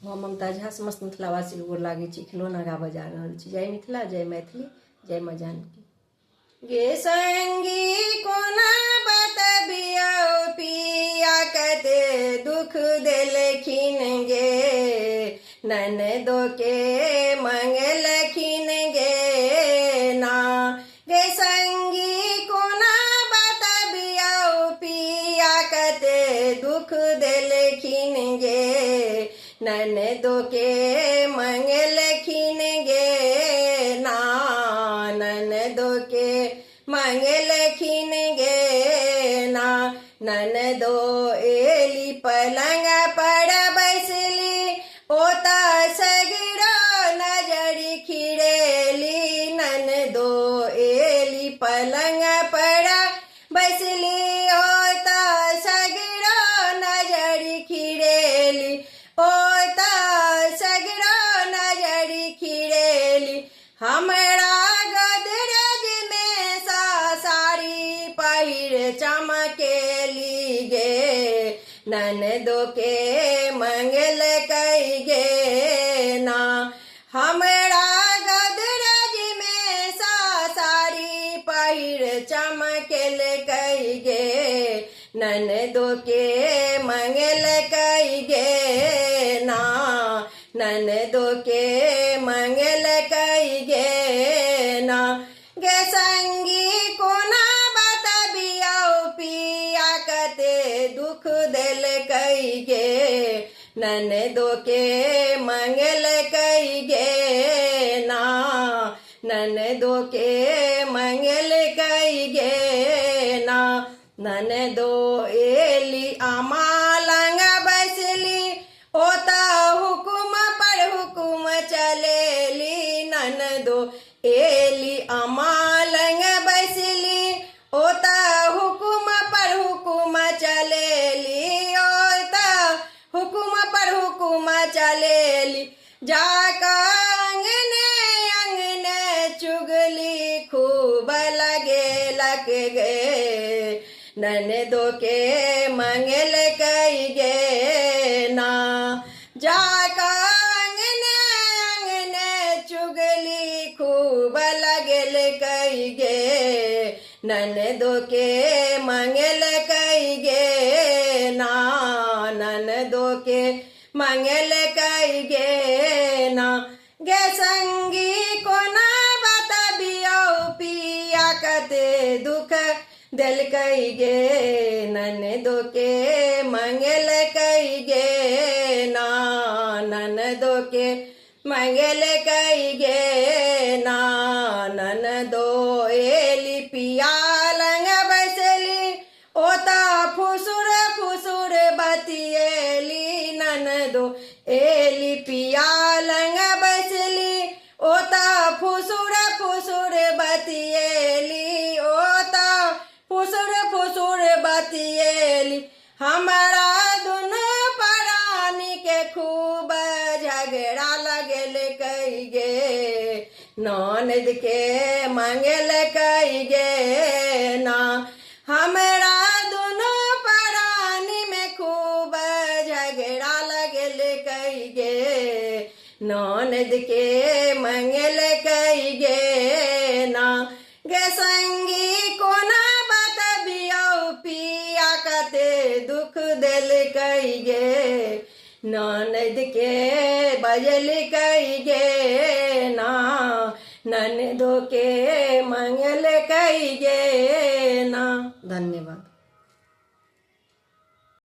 हम ममता झा समस्त मिथिलावासी गोर लागे छी, खिलौना गा बजा रहल छी। जय मिथिला, जय मैथिली, जय माँ जानकी। गे संगी कोना बतबियौ पिया कते दुख देलखिन गे, ननदो के मंगलखिन गे ना। गे संगी कोना बतबियौ पिया कते दुख देलखिन गे, ननदो के मंगलखिन गे ना। ननदो के मंगलखिन गे ना। ननदो एली पलंग पर बैसली, ओता सगरो नजर खिड़ेली। ननदो एली पलंग पर बैसली, ओता सगरो नजर खिड़ेली। ओता सगरो नजर खिड़ेली। हमरा गोदरेज में साड़ी पहिर चमकेली गे, ननदो के मंगल कई गे ना। हमरा गोदरेज में साड़ी पहिर चमकेल कई गे, ननदो के मंगल कई गे ना। ननदो के मंगल कई गे ना। गे संगी कोना बतबियौ पिया कते दुख देल कई गे, ननदो के मंगल कई गे ना। ननदो के मंगल कई गे ना। ननदो एली अमालंग बैसली, ओता हुकुम पर हुकुम चलेली। ननदो एली अमालंग बैसली, ओता हुकुम पर हुकुम चलेली। ओता हुकुम पर हुकुम चलेली। जाका अंगने अंगने चुगली खूब लगेलक गे, ननदो के मंगल कई गे ना। जाका अंगने अंगने चुगली खूब लगेल कई गे, ननदो के मंगल कई गे ना। ननदो के मंगल कई गे ना। गे संगी कोना बतबियौ पिया कते दुख दिल कई गे, ननदो के मंगल कई गे ना। ननदो के मंगल कई गे ना। ननदो एली पियालंग बैसली, ओता फुसुर फुसुर बतियेली। ननदो एली पियालंग बैसली, ओता फुसुर फुसुर बतियेली। ओता फुसुर फुसुर बतियेली। हमरा दुनू प्राणी के खूब झगड़ा लगल कई गे, ननद के मंगल कई गे ना। हमरा दुनू प्राणी में खूब झगड़ा लगल कई गे, ननद के मंगल कई गे ना। गे संगी कोना बतबियौ पिया कते दुख दिल कई गे, ननद के बजल कई गे ना। ननदो के मंगल कई गे ना। धन्यवाद।